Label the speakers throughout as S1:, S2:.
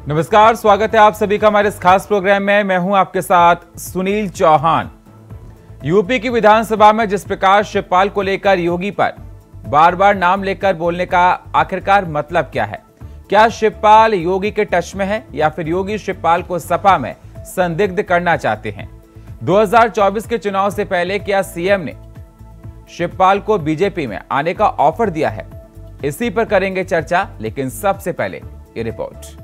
S1: नमस्कार, स्वागत है आप सभी का हमारे इस खास प्रोग्राम में। मैं हूं आपके साथ सुनील चौहान। यूपी की विधानसभा में जिस प्रकार शिवपाल को लेकर योगी पर बार बार नाम लेकर बोलने का आखिरकार मतलब क्या है? क्या शिवपाल योगी के टच में है या फिर योगी शिवपाल को सपा में संदिग्ध करना चाहते हैं? 2024 के चुनाव से पहले क्या सीएम ने शिवपाल को बीजेपी में आने का ऑफर दिया है? इसी पर करेंगे चर्चा, लेकिन सबसे पहले ये रिपोर्ट।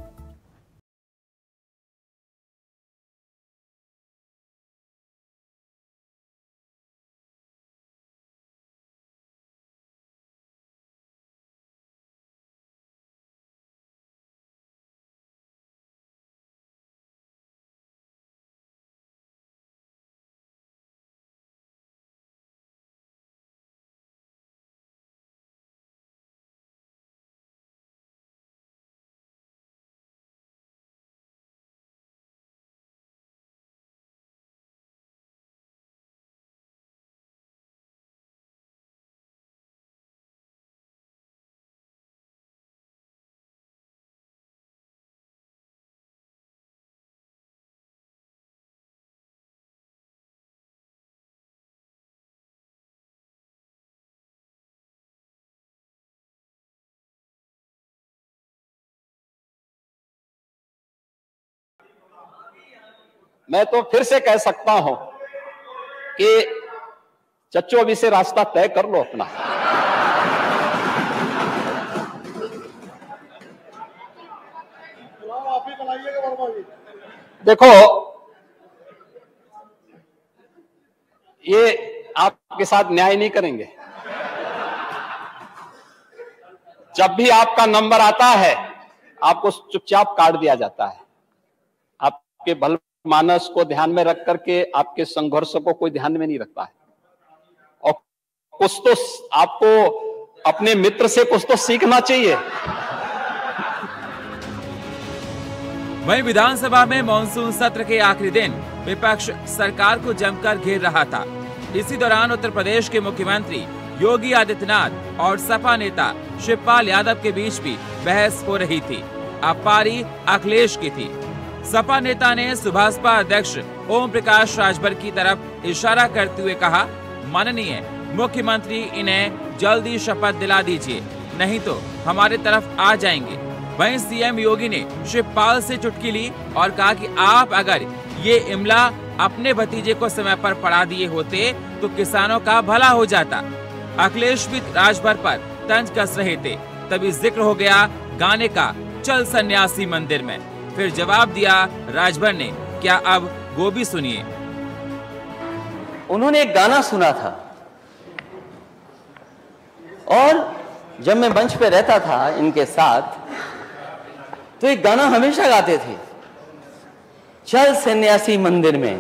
S2: मैं तो फिर से कह सकता हूं कि चच्चो अभी से रास्ता तय कर लो अपना। देखो, ये आपके साथ न्याय नहीं करेंगे। जब भी आपका नंबर आता है आपको चुपचाप काट दिया जाता है। आपके भल मानस को ध्यान में रख करके आपके संघर्ष को कोई ध्यान में नहीं रखता है। और कुछ तो आपको अपने मित्र से कुछ तो सीखना चाहिए।
S1: वहीं विधानसभा में मॉनसून सत्र के आखिरी दिन विपक्ष सरकार को जमकर घेर रहा था। इसी दौरान उत्तर प्रदेश के मुख्यमंत्री योगी आदित्यनाथ और सपा नेता शिवपाल यादव के बीच भी बहस हो रही थी। अब पारी अखिलेश की थी। सपा नेता ने सुभाषपा अध्यक्ष ओम प्रकाश राजभर की तरफ इशारा करते हुए कहा, माननीय मुख्यमंत्री इन्हें जल्दी शपथ दिला दीजिए, नहीं तो हमारे तरफ आ जाएंगे। वहीं सीएम योगी ने शिवपाल से चुटकी ली और कहा कि आप अगर ये इमला अपने भतीजे को समय पर पढ़ा दिए होते तो किसानों का भला हो जाता। अखिलेश भी राजभर पर तंज कस रहे थे। तभी जिक्र हो गया गाने का, चल सन्यासी मंदिर में। फिर जवाब दिया राजभर ने। क्या अब वो भी सुनिए।
S3: उन्होंने एक गाना सुना था और जब मैं मंच पे रहता था इनके साथ तो एक गाना हमेशा गाते थे, चल सन्यासी मंदिर में।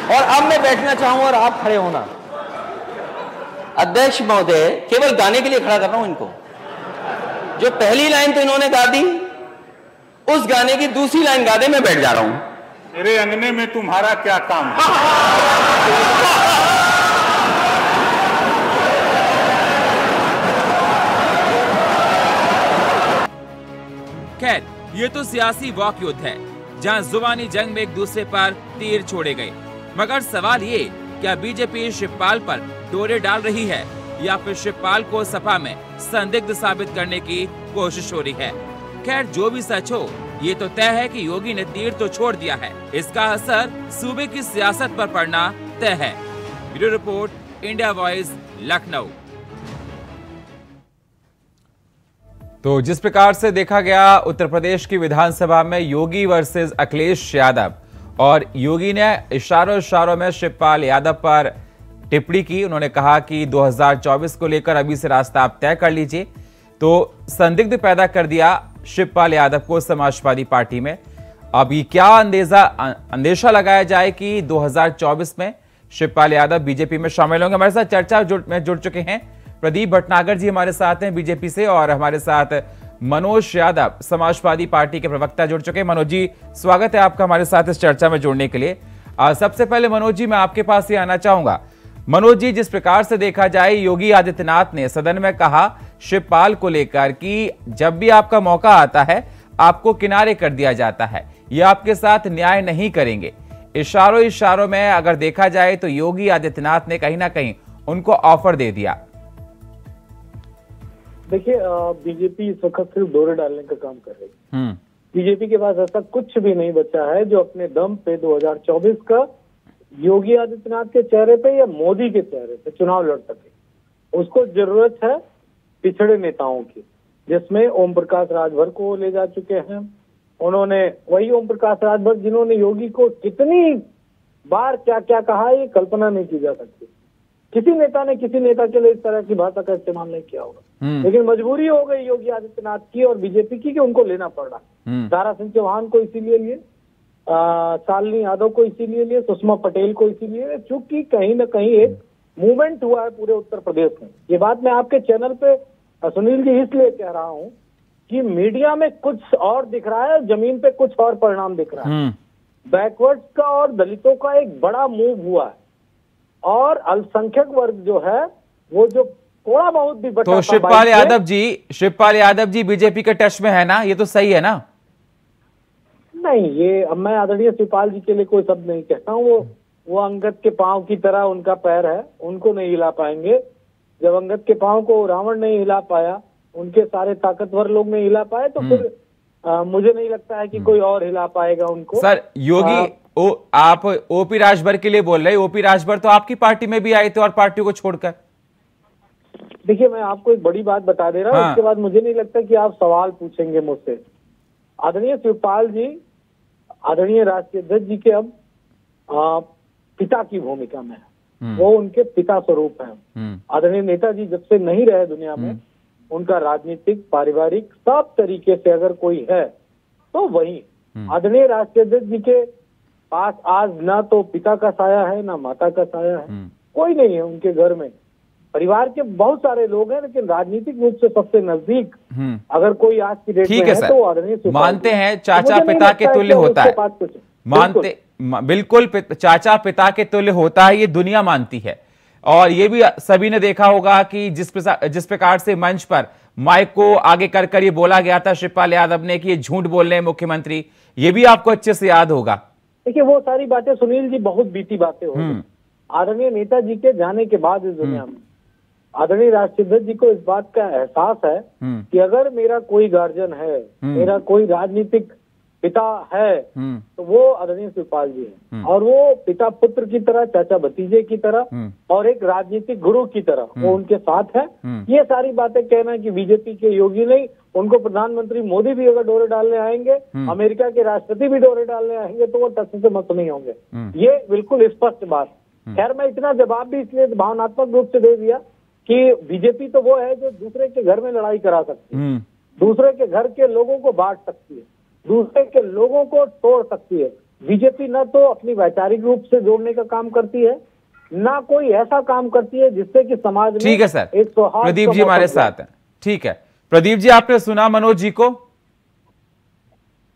S3: और अब मैं बैठना चाहूंगा और आप खड़े होना। अध्यक्ष महोदय, केवल गाने के लिए खड़ा कर रहा हूं इनको। जो पहली लाइन तो इन्होंने गा दी, उस गाने की दूसरी लाइन गा दे, मैं बैठ जा रहा हूं।
S4: मेरे अंगने में तुम्हारा क्या काम है?
S1: खैर, ये तो सियासी वॉक युद्ध है जहां जुबानी जंग में एक दूसरे पर तीर छोड़े गए। मगर सवाल ये, क्या बीजेपी शिवपाल पर डोरे डाल रही है या फिर शिवपाल को सपा में संदिग्ध साबित करने की कोशिश हो रही है? खैर, जो भी सच हो, ये तो तय है कि योगी ने तीर तो छोड़ दिया है। इसका असर सूबे की सियासत पर पड़ना तय है। Bureau report, India voice, Lucknow. तो जिस प्रकार से देखा गया उत्तर प्रदेश की विधानसभा में योगी वर्सेस अखिलेश यादव, और योगी ने इशारों में शिवपाल यादव पर टिप्पणी की। उन्होंने कहा कि 2024 को लेकर अभी से रास्ता आप तय कर लीजिए। तो संदिग्ध पैदा कर दिया शिवपाल यादव को समाजवादी पार्टी में। अब ये क्या अंदेशा लगाया जाए कि 2024 में शिवपाल यादव बीजेपी में शामिल होंगे? हमारे साथ चर्चा में जुड़ चुके हैं प्रदीप भटनागर जी, हमारे साथ हैं बीजेपी से, और हमारे साथ मनोज यादव समाजवादी पार्टी के प्रवक्ता जुड़ चुके हैं। मनोज जी, स्वागत है आपका हमारे साथ इस चर्चा में जुड़ने के लिए। सबसे पहले मनोज जी, मैं आपके पास ये आना चाहूंगा, मनोज जी, जिस प्रकार से देखा जाए योगी आदित्यनाथ ने सदन में कहा शिवपाल को लेकर कि जब भी आपका मौका आता है आपको किनारे कर दिया जाता है, ये आपके साथ न्याय नहीं करेंगे। इशारों में अगर देखा जाए तो योगी आदित्यनाथ ने कहीं ना कहीं उनको ऑफर दे दिया।
S5: देखिए, बीजेपी इस वक्त सिर्फ दौरे डालने का काम कर रही है। बीजेपी के पास ऐसा कुछ भी नहीं बचा है जो अपने दम पे 2024 का योगी आदित्यनाथ के चेहरे पे या मोदी के चेहरे पे चुनाव लड़ सके। उसको जरूरत है पिछड़े नेताओं की, जिसमें ओम प्रकाश राजभर को ले जा चुके हैं। उन्होंने वही ओम प्रकाश राजभर जिन्होंने योगी को कितनी बार क्या क्या कहा, ये कल्पना नहीं की जा सकती। किसी नेता ने किसी नेता के लिए इस तरह की भाषा का इस्तेमाल नहीं किया होगा, लेकिन मजबूरी हो गई योगी आदित्यनाथ की और बीजेपी की कि उनको लेना पड़ रहा। दारा सिंह चौहान को इसीलिए लिए, शालिनी यादव को इसीलिए लिए, सुषमा पटेल को इसीलिए, चूंकि कहीं ना कहीं एक मूवमेंट हुआ है पूरे उत्तर प्रदेश में। ये बात मैं आपके चैनल पे सुनील जी इसलिए कह रहा हूं कि मीडिया में कुछ और दिख रहा है, जमीन पे कुछ और परिणाम दिख रहा है। बैकवर्ड्स का और दलितों का एक बड़ा मूव हुआ है और अल्पसंख्यक वर्ग जो है वो जो थोड़ा बहुत भी बचा।
S1: तो शिवपाल यादव जी बीजेपी के टच में है ना, ये तो सही है ना?
S5: नहीं, ये अब मैं आदरणीय शिवपाल जी के लिए कोई शब्द नहीं कहता हूँ। वो अंगद के पांव की तरह उनका पैर है, उनको नहीं हिला पाएंगे। जब अंगद के पांव को रावण नहीं हिला पाया, उनके सारे ताकतवर लोग नहीं हिला पाए, तो फिर मुझे नहीं लगता है कि कोई और हिला पाएगा उनको।
S1: सर योगी आप ओपी राजभर के लिए बोल रहे, ओपी राजभर तो आपकी पार्टी में भी आए थे और पार्टी को छोड़कर।
S5: देखिए, मैं आपको एक बड़ी बात बता दे रहा हूँ, उसके बाद मुझे नहीं लगता कि आप सवाल पूछेंगे मुझसे। आदरणीय शिवपाल जी आदरणीय राष्ट्रीय अध्यक्ष जी के अब पिता की भूमिका में है, वो उनके पिता स्वरूप हैं। आदरणीय नेताजी जब से नहीं रहे दुनिया में, उनका राजनीतिक पारिवारिक सब तरीके से अगर कोई है तो वही आदरणीय राष्ट्रीय अध्यक्ष जी के पास आज ना तो पिता का साया है ना माता का साया है, कोई नहीं है उनके घर में। परिवार के बहुत सारे लोग हैं, लेकिन राजनीतिक रूप से सबसे नजदीक अगर कोई आज की डेट में है तो आदरणीय
S1: मानते हैं चाचा पिता के तुल्य होता है, मानते बिल्कुल चाचा पिता के तुल्य होता है, ये दुनिया मानती है। और ये भी सभी ने देखा होगा कि जिस प्रकार से मंच पर माइक को आगे कर ये बोला गया था शिवपाल यादव ने कि ये झूठ बोल रहे हैं मुख्यमंत्री, ये भी आपको अच्छे से याद होगा।
S5: देखिए, वो सारी बातें सुनील जी बहुत बीती बातें हो। आदरणीय नेताजी के जाने के बाद इस दुनिया में आदरणीय राष्ट्रीय अध्यक्ष जी को इस बात का एहसास है कि अगर मेरा कोई गार्जियन है, मेरा कोई राजनीतिक पिता है, तो वो आदरणीय शिवपाल जी हैं। और वो पिता पुत्र की तरह, चाचा भतीजे की तरह और एक राजनीतिक गुरु की तरह वो उनके साथ है। ये सारी बातें कहना कि बीजेपी के योगी नहीं, उनको प्रधानमंत्री मोदी भी अगर डोरे डालने आएंगे, अमेरिका के राष्ट्रपति भी डोरे डालने आएंगे, तो वो टच से मत नहीं होंगे। ये बिल्कुल स्पष्ट बात। खैर, मैं इतना जवाब भी इसलिए भावनात्मक रूप से दे दिया कि बीजेपी तो वो है जो दूसरे के घर में लड़ाई करा सकती है, दूसरे के घर के लोगों को बांट सकती है, दूसरे के लोगों को तोड़ सकती है। बीजेपी न तो अपनी वैचारिक रूप से जोड़ने का काम करती है, ना कोई ऐसा काम करती है जिससे कि समाज में
S1: ठीक है सर,
S5: एक सौहार्द।
S1: प्रदीप जी हमारे साथ हैं। ठीक है प्रदीप जी, आपने सुना मनोज जी को?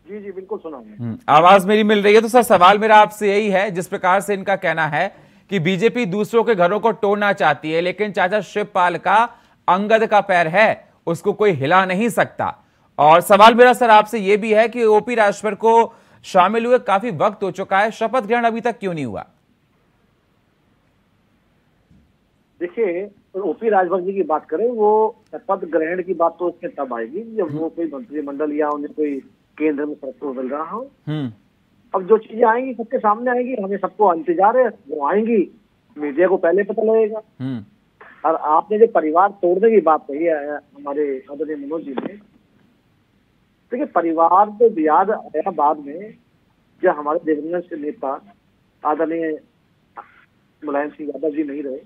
S5: जी बिल्कुल सुना।
S1: आवाज मेरी मिल रही है? तो सर सवाल मेरा आपसे यही है, जिस प्रकार से इनका कहना है कि बीजेपी दूसरों के घरों को तोड़ना चाहती है, लेकिन चाचा शिवपाल का अंगद का पैर है, उसको कोई हिला नहीं सकता। और सवाल मेरा सर आपसे यह भी है कि ओपी राजभर को शामिल हुए काफी वक्त हो चुका है, शपथ ग्रहण अभी तक क्यों नहीं हुआ?
S6: देखिए, ओपी राजभर जी की बात करें, वो शपथ ग्रहण की बात तो उसमें तब आएगी जब वो कोई मंत्रिमंडल या उन्हें कोई केंद्र में सबको मिल रहा हो। अब जो चीजें आएंगी सबके सामने आएंगी, हमें सबको इंतजार है, वो आएंगी, मीडिया को पहले पता लगेगा। और आपने जो परिवार तोड़ने की बात कही है हमारे आदरणीय मनोज जी ने, देखिए परिवार तो याद आया बाद में, जब हमारे दिवंगत नेता आदरणीय मुलायम सिंह यादव जी नहीं रहे,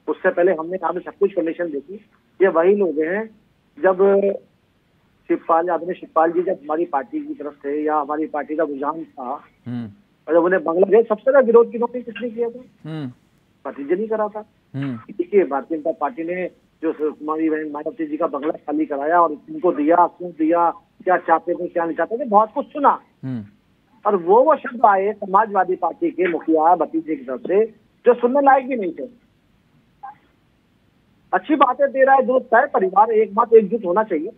S6: उससे पहले हमने यहाँ पे सब कुछ कंडीशन देखी। ये वही लोग हैं जब आदरणीय शिवपाल जी जब हमारी पार्टी की तरफ थे या हमारी पार्टी का रुझान था, और जब उन्हें बांग्लादेश सबसे ज्यादा विरोध किन्होंने किसने किया था? पार्टी जी नहीं करा था। देखिए, भारतीय जनता पार्टी ने जो कुमारी बहन मायावती जी का बंगला खाली कराया और इनको दिया, क्यों दिया, क्या चाहते थे क्या नहीं चाहते थे, बहुत कुछ सुना। और वो शब्द आए समाजवादी पार्टी के मुखिया भतीजे की तरफ से जो सुनने लायक भी नहीं थे। अच्छी बातें दे रहा है, दुरुस्त है, परिवार एक बात एकजुट होना चाहिए।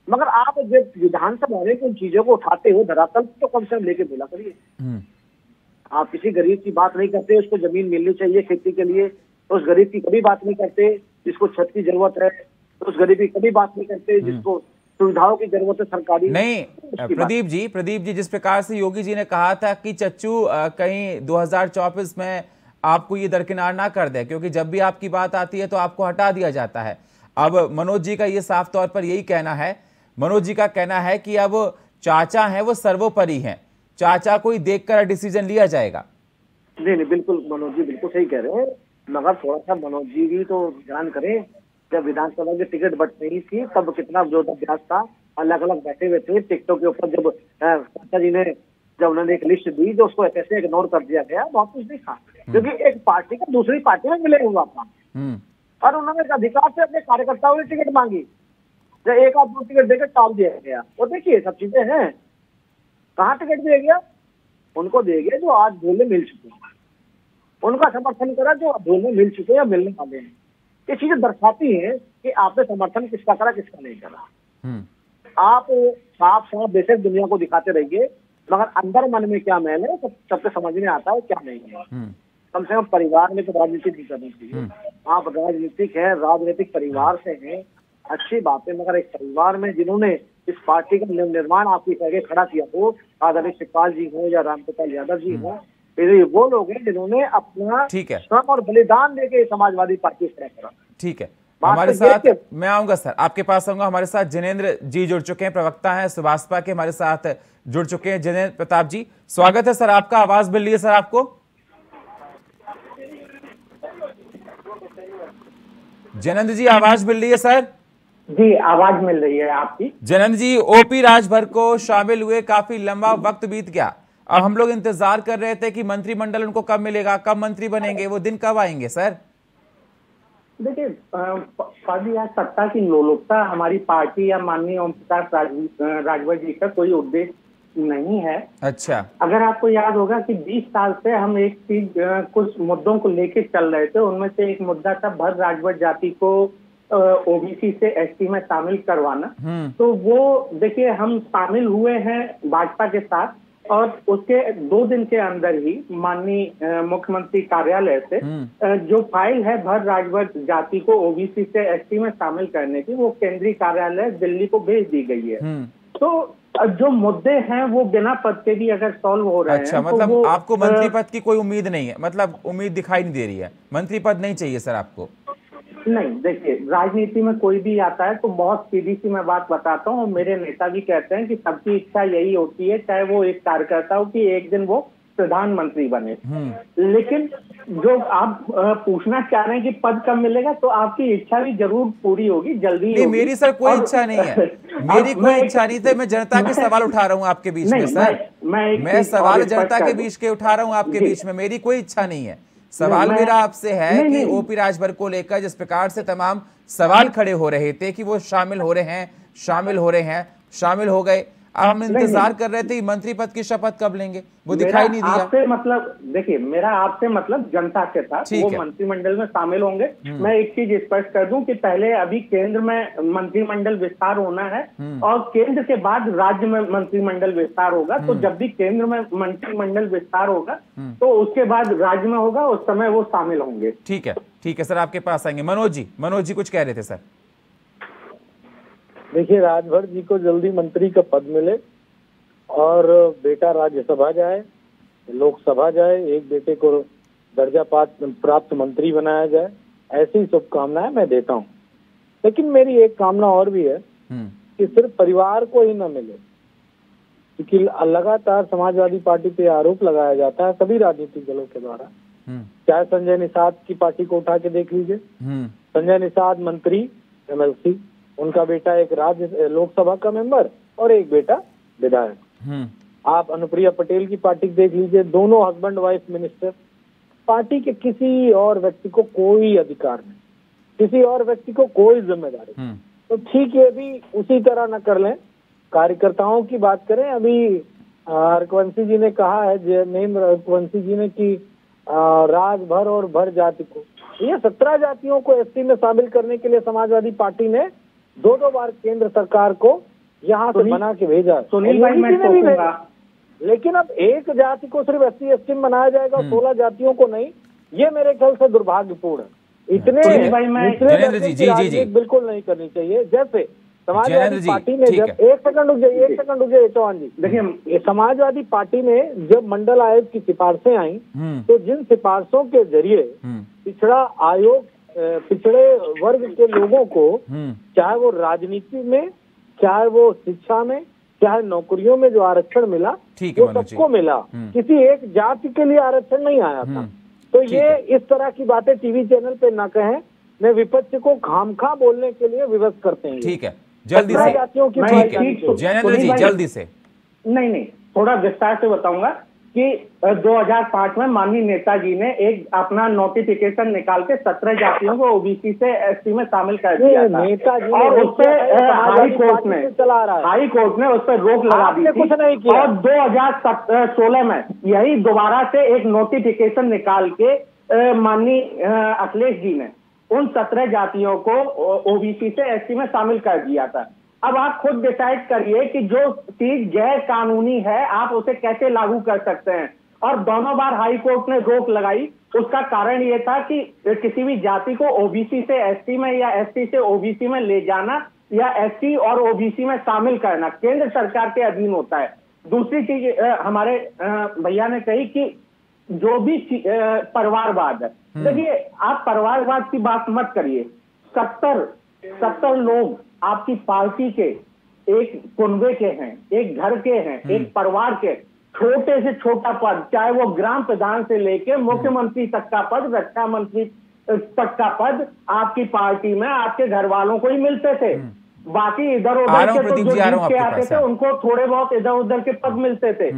S6: मगर आप जब विधानसभा में उन चीजों को उठाते हो धरातल तो कम से कम लेके बोला करिए। आप किसी गरीब की बात नहीं करते, उसको जमीन मिलनी चाहिए खेती के लिए, तो उस गरीब की कभी बात नहीं करते। जिसको छत की जरूरत है तो उस गरीब की कभी बात नहीं करते। जिसको सुविधाओं की जरूरत है सरकारी
S1: नहीं। प्रदीप जी जिस प्रकार से योगी जी ने कहा था कि चच्चू कहीं 2024 में आपको ये दरकिनार ना कर दे, क्योंकि जब भी आपकी बात आती है तो आपको हटा दिया जाता है। अब मनोज जी का ये साफ तौर पर यही कहना है, मनोज जी का कहना है कि अब चाचा हैं वो सर्वोपरि हैं, चाचा को ही देखकर डिसीजन लिया जाएगा।
S6: नहीं, बिल्कुल मनोज जी बिल्कुल सही कह रहे हैं, मगर थोड़ा सा मनोज जी भी तो ध्यान करें। जब विधानसभा की टिकट बट रही थी तब कितना विरोधाभास था, अलग अलग बैठे हुए थे टिकटों के ऊपर। जब चाचा जी ने जब उन्होंने एक लिस्ट दी तो उसको ऐसे इग्नोर कर दिया गया, बहुत कुछ नहीं था, क्योंकि एक पार्टी का दूसरी पार्टी में मिले हुआ था और उन्होंने अधिकार से अपने कार्यकर्ताओं ने टिकट मांगी, जब एक आध दो टिकट देकर टाल दिया गया। और देखिए सब चीजें हैं, कहाँ टिकट दिया गया? उनको दिए गए जो आज बोलने मिल चुके हैं, उनका समर्थन करा जो बोलने मिल चुके हैं या मिलने वाले हैं। ये चीजें दर्शाती है कि आपने समर्थन किसका करा किसका नहीं करा। आप साफ साफ बेशक दुनिया को दिखाते रहिए, मगर अंदर मन में क्या मैल है सबसे समझ में आता है क्या नहीं है। कम से कम परिवार में तो राजनीति नहीं करनी चाहिए। आप राजनीतिक है, राजनीतिक परिवार से हैं, अच्छी बात है, मगर एक परिवार में जिन्होंने इस पार्टी का निर्माण आपकी करके खड़ा किया हो, आदरणीय शिवपाल जी हो या रामकृपाल यादव जी हो, ये वो लोग हैं जिन्होंने अपना श्रम और बलिदान देके समाजवादी पार्टी खड़ा करा।
S1: ठीक है, हमारे साथ मैं आऊंगा सर, आपके पास आऊंगा। हमारे साथ जिनेंद्र जी जुड़ चुके हैं, प्रवक्ता हैं सुभाषपा के, हमारे साथ जुड़ चुके हैं। जिनेंद्र प्रताप जी स्वागत है सर आपका, आवाज मिल रही है सर आपको? जिनेंद्र जी आवाज मिल रही है सर?
S7: जी आवाज मिल रही है आपकी।
S1: जिनेंद्र जी ओपी राजभर को शामिल हुए काफी लंबा वक्त बीत गया, अब हम लोग इंतजार कर रहे थे कि मंत्रिमंडल उनको कब मिलेगा, कब मंत्री बनेंगे, वो दिन कब आएंगे सर?
S7: देखिए पद या सत्ता की लोलुपता हमारी पार्टी या माननीय ओम प्रकाश राजभर जी का कोई उद्देश्य नहीं है।
S1: अच्छा,
S7: अगर आपको याद होगा कि 20 साल से हम एक चीज कुछ मुद्दों को लेके चल रहे थे, उनमें से एक मुद्दा था भर राजभर जाति को ओबीसी से एसटी में शामिल करवाना। तो वो देखिए हम शामिल हुए हैं भाजपा के साथ, और उसके 2 दिन के अंदर ही माननीय मुख्यमंत्री कार्यालय से जो फाइल है भर राजभर जाति को ओबीसी से एसटी में शामिल करने की, वो केंद्रीय कार्यालय दिल्ली को भेज दी गई है। तो जो मुद्दे हैं वो बिना पद के भी अगर सॉल्व हो रहे
S1: हैं,
S7: मतलब
S1: तो आपको मंत्री पद की कोई उम्मीद नहीं है, मतलब उम्मीद दिखाई नहीं दे रही है, मंत्री पद नहीं चाहिए सर आपको?
S7: नहीं, देखिए राजनीति में कोई भी आता है तो बहुत सीधी सी मैं बात बताता हूँ, और मेरे नेता भी कहते हैं कि सबकी इच्छा यही होती है, चाहे वो एक कार्यकर्ता हो, कि एक दिन वो प्रधानमंत्री बने। लेकिन जो आप पूछना चाह रहे हैं कि पद कब मिलेगा, तो आपकी इच्छा भी जरूर पूरी होगी, जल्दी
S1: नहीं। मेरी सर कोई इच्छा नहीं है, मेरी कोई इच्छा नहीं थी, मैं जनता के सवाल उठा रहा हूँ आपके बीच में सर, मैं सवाल जनता के बीच के उठा रहा हूँ आपके बीच में, मेरी कोई इच्छा नहीं है। सवाल मेरा आपसे है कि ओपी राजभर को लेकर जिस प्रकार से तमाम सवाल खड़े हो रहे थे कि वो शामिल हो रहे हैं, शामिल हो गए, अब हम इंतजार कर रहे थे मंत्री पद की शपथ कब लेंगे, वो दिखाई नहीं दिया।
S7: आपसे मतलब देखिए, मेरा आपसे मतलब जनता के साथ वो मंत्रिमंडल में शामिल होंगे। मैं एक चीज स्पष्ट कर दूं कि पहले अभी केंद्र में मंत्रिमंडल विस्तार होना है और केंद्र के बाद राज्य में मंत्रिमंडल विस्तार होगा। तो जब भी केंद्र में मंत्रिमंडल विस्तार होगा तो उसके बाद राज्य में होगा, उस समय वो शामिल होंगे।
S1: ठीक है सर, आपके पास आएंगे। मनोज जी कुछ कह रहे थे सर?
S5: देखिए राजभर जी को जल्दी मंत्री का पद मिले और बेटा राज्यसभा जाए, लोकसभा जाए, एक बेटे को दर्जा प्राप्त मंत्री बनाया जाए, ऐसी शुभकामनाएं मैं देता हूं। लेकिन मेरी एक कामना और भी है कि सिर्फ परिवार को ही न मिले, क्योंकि लगातार समाजवादी पार्टी पे आरोप लगाया जाता है सभी राजनीतिक दलों के द्वारा। चाहे संजय निषाद की पार्टी को उठा के देख लीजिए, संजय निषाद मंत्री MLC, उनका बेटा एक राज्य लोकसभा का मेंबर और एक बेटा विधायक। आप अनुप्रिया पटेल की पार्टी देख लीजिए, दोनों हस्बैंड वाइफ मिनिस्टर। पार्टी के किसी और व्यक्ति को कोई अधिकार नहीं, किसी और व्यक्ति को कोई जिम्मेदारी। तो ठीक है, भी उसी तरह न कर लें, कार्यकर्ताओं की बात करें। अभी रघुवंशी जी ने कहा है, जयनेंद्र रघुवंशी जी ने, कि राजभर और भर जाति को ये 17 जातियों को एसटी में शामिल करने के लिए समाजवादी पार्टी ने 2 बार केंद्र सरकार को यहाँ से बना के भेजा।
S7: सुनील भाई मैं कहूंगा,
S5: लेकिन अब एक जाति को सिर्फ SC/ST में बनाया जाएगा, 16 जातियों को नहीं। ये मेरे ख्याल से दुर्भाग्यपूर्ण है। इतने
S1: जी
S5: बिल्कुल नहीं करनी चाहिए। जैसे समाजवादी पार्टी ने जब एक सेकंड रुक जाइए चौहान जी, देखिए समाजवादी पार्टी में जब मंडल आयोग की सिफारिशें आई तो जिन सिफारिशों के जरिए पिछड़ा आयोग पिछड़े वर्ग के लोगों को, चाहे वो राजनीति में, चाहे वो शिक्षा में, चाहे नौकरियों में जो आरक्षण मिला वो सबको मिला, किसी एक जाति के लिए आरक्षण नहीं आया था। तो ये इस तरह की बातें टीवी चैनल पे ना कहें, मैं विपक्ष को खामखा बोलने के लिए विवश करते हैं।
S1: ठीक है, जल्दी से जयेंद्र जी, जल्दी से।
S7: नहीं, थोड़ा विस्तार से बताऊंगा कि 2005 में माननीय नेताजी ने एक अपना नोटिफिकेशन निकाल के 17 जातियों को ओबीसी से एसटी में शामिल कर दिया था और उस पर हाई कोर्ट ने उस पर रोक लगा दी थी। और 2016 में यही दोबारा से एक नोटिफिकेशन निकाल के माननीय अखिलेश जी ने उन 17 जातियों को ओबीसी से एसटी में शामिल कर दिया था। अब आप खुद डिसाइड करिए कि जो चीज गैर कानूनी है आप उसे कैसे लागू कर सकते हैं। और दोनों बार हाई कोर्ट ने रोक लगाई, उसका कारण ये था कि किसी भी जाति को ओबीसी से एसटी में या एसटी से ओबीसी में ले जाना या एसटी और ओबीसी में शामिल करना केंद्र सरकार के अधीन होता है। दूसरी चीज हमारे भैया ने कही कि जो भी परिवारवाद है, देखिए आप परिवारवाद की बात मत करिए। 70 लोग आपकी पार्टी के एक कुनबे के हैं, एक घर के हैं, एक परिवार के, छोटे से छोटा पद, चाहे वो ग्राम प्रधान से लेके मुख्यमंत्री तक का पद, रक्षा मंत्री तक का पद आपकी पार्टी में आपके घर वालों को ही मिलते थे। बाकी इधर उधर के तो जो जीत के आते थे उनको थोड़े बहुत इधर उधर के पद मिलते थे।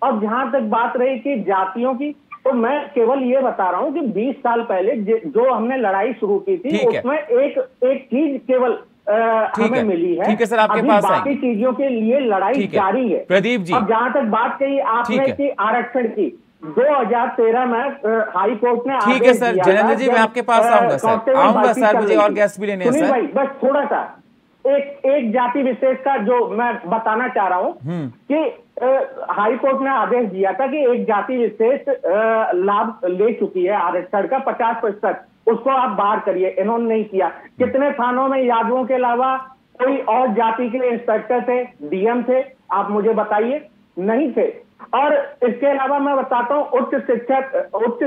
S7: अब जहां तक बात रही कि जातियों की, तो मैं केवल ये बता रहा हूं कि 20 साल पहले जो हमने लड़ाई शुरू की थी उसमें एक चीज केवल हमें मिली है।
S1: ठीक है सर, आपके पास
S7: बाकी चीजों के लिए लड़ाई जारी है।
S1: प्रदीप जी,
S7: अब जहां तक बात कही आपने कि आरक्षण की 2013 में हाई कोर्ट ने
S1: ठीक है सर, जयेंद्र जी मैं आपके पास आऊंगा सर, मुझे और गेस्ट भी लेने हैं सर।
S7: भाई बस थोड़ा सा एक जाति विशेष का जो मैं बताना चाह रहा हूं कि हाई कोर्ट ने आदेश दिया था कि एक जाति विशेष लाभ ले चुकी है आरक्षण का 50%, उसको आप बाहर करिए। इन्होंने नहीं किया। कितने थानों में यादवों के अलावा कोई और जाति के इंस्पेक्टर थे, डीएम थे, आप मुझे बताइए? नहीं थे। और इसके अलावा मैं बताता हूँ उच्च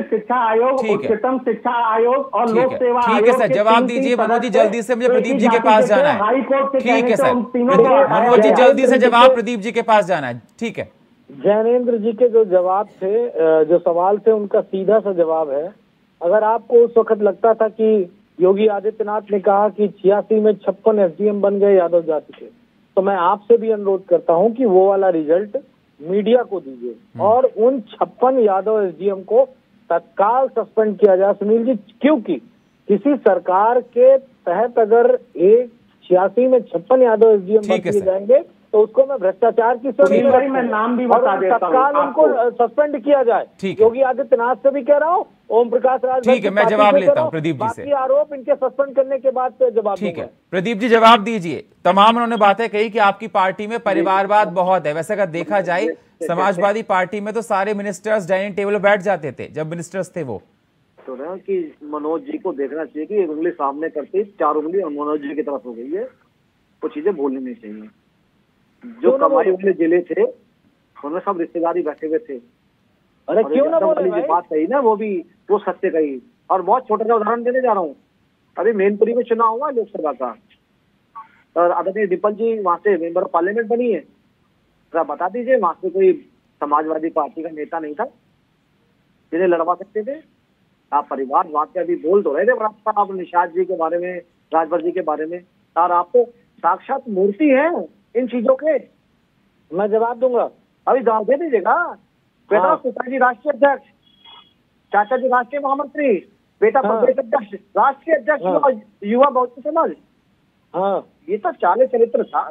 S7: शिक्षा आयोग, उच्चतम शिक्षा आयोग और लोक सेवा आयोग।
S1: ठीक है सर, जवाब दीजिए मनोज जी जल्दी से, मुझे प्रदीप जी के पास जाना है।
S7: हाई कोर्ट से
S1: ठीक है सर, मनोज जी जल्दी से जवाब प्रदीप जी के पास जाना है। ठीक है,
S5: जैनेन्द्र जी के जो जवाब थे, जो सवाल थे, उनका सीधा सा जवाब है। अगर आपको उस वक्त लगता था कि योगी आदित्यनाथ ने कहा कि 86 में 56 SDM बन गए यादव जाति के, तो मैं आपसे भी अनुरोध करता हूं कि वो वाला रिजल्ट मीडिया को दीजिए और उन 56 यादव SDM को तत्काल सस्पेंड किया जाए सुनील जी। क्योंकि किसी सरकार के तहत अगर 86 में 56 यादव SDM बन किए जाएंगे तो उसको मैं भ्रष्टाचार की
S7: श्रेणी में नाम भी बता देता हूं,
S5: तत्काल उनको सस्पेंड किया जाए। योगी आदित्यनाथ से भी कह रहा हूँ, ओम प्रकाश राज,
S1: ठीक है, मैं जवाब लेता हूँ प्रदीप जी से।
S5: आरोप इनके सस्पेंड करने के बाद से जवाब।
S1: ठीक है प्रदीप जी जवाब दीजिए। तमाम उन्होंने बातें कही कि आपकी पार्टी में परिवारवाद बहुत है। वैसे अगर देखा जाए समाजवादी पार्टी में तो सारे मिनिस्टर्स डाइनिंग टेबल पर बैठ जाते थे जब मिनिस्टर्स थे वो।
S6: तो ना कि मनोज जी को देखना चाहिए कि एक उंगली सामने करते 4 उंगली मनोज जी की तरफ हो गई है, वो चीजें बोलनी नहीं चाहिए। जो कमाई वाले जिले थे उनमें सब रिश्तेदारी बैठे हुए थे।
S5: अरे क्यों ना बोले
S6: जो बात कही ना वो सत्य कही। और बहुत छोटा सा उदाहरण देने जा रहा हूँ। अभी मैनपुरी में चुनाव हुआ लोकसभा का और आदरणीय डिम्पल जी वहां से मेंबर ऑफ पार्लियामेंट बनी है। जरा बता दीजिए वहां से कोई समाजवादी पार्टी का नेता नहीं था जिन्हें लड़वा सकते थे? आप परिवारवाद के अभी बोल तो रहे थे बड़ा आप निषाद जी के बारे में, राजभर जी के बारे में, और आप तो साक्षात मूर्ति हैं इन चीजों के।
S5: मैं जवाब दूंगा,
S6: अभी जवाब दे दीजिएगा। बेटा पिताजी राष्ट्रीय अध्यक्ष, चाचा जी राष्ट्रीय महामंत्री, बेटा प्रदेश अध्यक्ष, राष्ट्रीय अध्यक्ष युवा बहुत समाज।
S5: हाँ,
S6: ये तो चाले चरित्र था।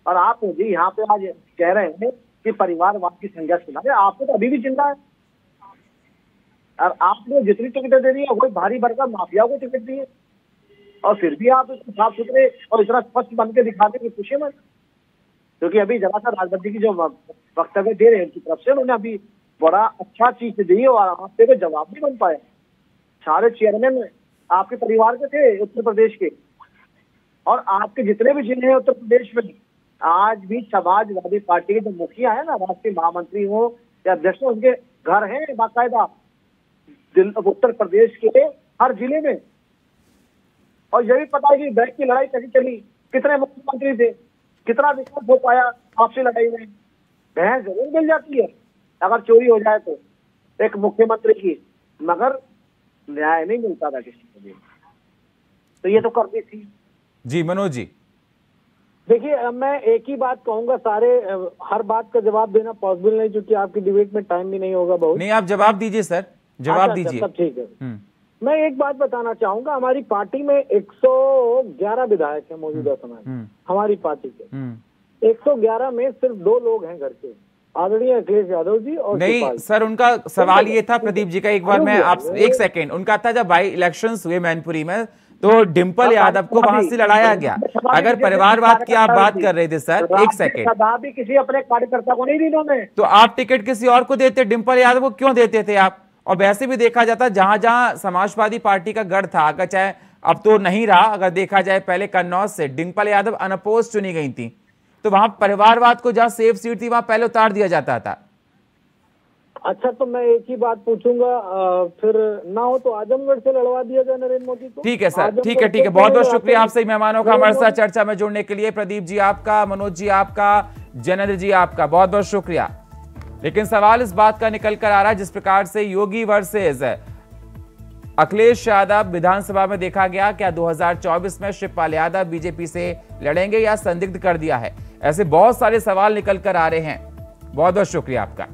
S6: और आप मुझे यहाँ पे आज कह रहे हैं कि परिवारवाद की संज्ञा सुना रहे, आपको तो अभी भी चिंता है। और आपने जितनी टिकटें दे दी है वही भारी भरकम माफिया को टिकट दी है, और फिर भी आप इसको साफ सुथरे और इतना स्पष्ट बन के दिखाने की पूछे मत। क्योंकि अभी जरा सा राजनीति की जो वक्तव्य दे रहे हैं उनकी तरफ से, उन्होंने अभी बड़ा अच्छा चीज दी है और आपसे कोई जवाब नहीं बन पाया। सारे चेयरमैन आपके परिवार के थे उत्तर प्रदेश के, और आपके जितने भी जिले हैं उत्तर प्रदेश में, आज भी समाजवादी पार्टी के जो मुखिया है ना, राष्ट्रीय महामंत्री हो या अध्यक्ष हो, उनके घर हैं बाकायदा उत्तर प्रदेश के हर जिले में। और यह भी पता है कि बैंक की लड़ाई कैसी चली, कितने मुख्यमंत्री थे, कितना विकास हो पाया आपसी लड़ाई में। भैंस जरूर मिल जाती है अगर चोरी हो जाए तो एक मुख्यमंत्री की, मगर न्याय नहीं मिलता था किसी को भी। तो ये तो करनी थी।
S1: जी मनोज जी।
S5: देखिए, मैं एक ही बात कहूंगा, हर बात का जवाब देना पॉसिबल नहीं, क्योंकि आपकी डिबेट में टाइम भी नहीं होगा बहुत।
S1: नहीं, आप जवाब दीजिए सर, जवाब दीजिए।
S5: सब ठीक है। मैं एक बात बताना चाहूंगा, हमारी पार्टी में 111 विधायक है मौजूदा समय में। हमारी पार्टी के 111 में सिर्फ 2 लोग हैं घर के, आदरणीय अखिलेश यादव जी और
S1: नहीं सर, उनका सवाल ये था प्रदीप जी का, एक बार मैं आप एक सेकेंड, उनका था जब बाई इलेक्शंस हुए मैनपुरी में तो डिंपल यादव को वहां से लड़ाया गया। अगर परिवारवाद की आप बात कर रहे थे सर, एक सेकेंड,
S6: भी किसी अपने कार्यकर्ता को नहीं दी उन्होंने,
S1: तो आप टिकट किसी और को देते, डिंपल यादव को क्यों देते थे आप? और वैसे भी देखा जाता जहां जहां समाजवादी पार्टी का गढ़ था, अगर चाहे अब तो नहीं रहा, अगर देखा जाए पहले कन्नौज से डिंपल यादव अनअपोज चुनी गई थी, तो वहां परिवारवाद को जहां सेफ सीट थी वहां पहले उतार दिया जाता था।
S5: अच्छा, तो मैं एक ही बात पूछूंगा, फिर ना हो तो आजमगढ़ से लड़वा दिया जाए नरेंद्र मोदी को।
S1: ठीक है सर, ठीक है, ठीक है। बहुत बहुत शुक्रिया आप सही मेहमानों का हमारे साथ चर्चा में जुड़ने के लिए। प्रदीप जी आपका, मनोज जी आपका, जनेन्द्र जी आपका, बहुत बहुत शुक्रिया। लेकिन सवाल इस बात का निकल कर आ रहा है, जिस प्रकार से योगी वर्सेस अखिलेश यादव विधानसभा में देखा गया, क्या 2024 में शिवपाल यादव बीजेपी से लड़ेंगे या संदिग्ध कर दिया है? ऐसे बहुत सारे सवाल निकल कर आ रहे हैं। बहुत बहुत शुक्रिया आपका।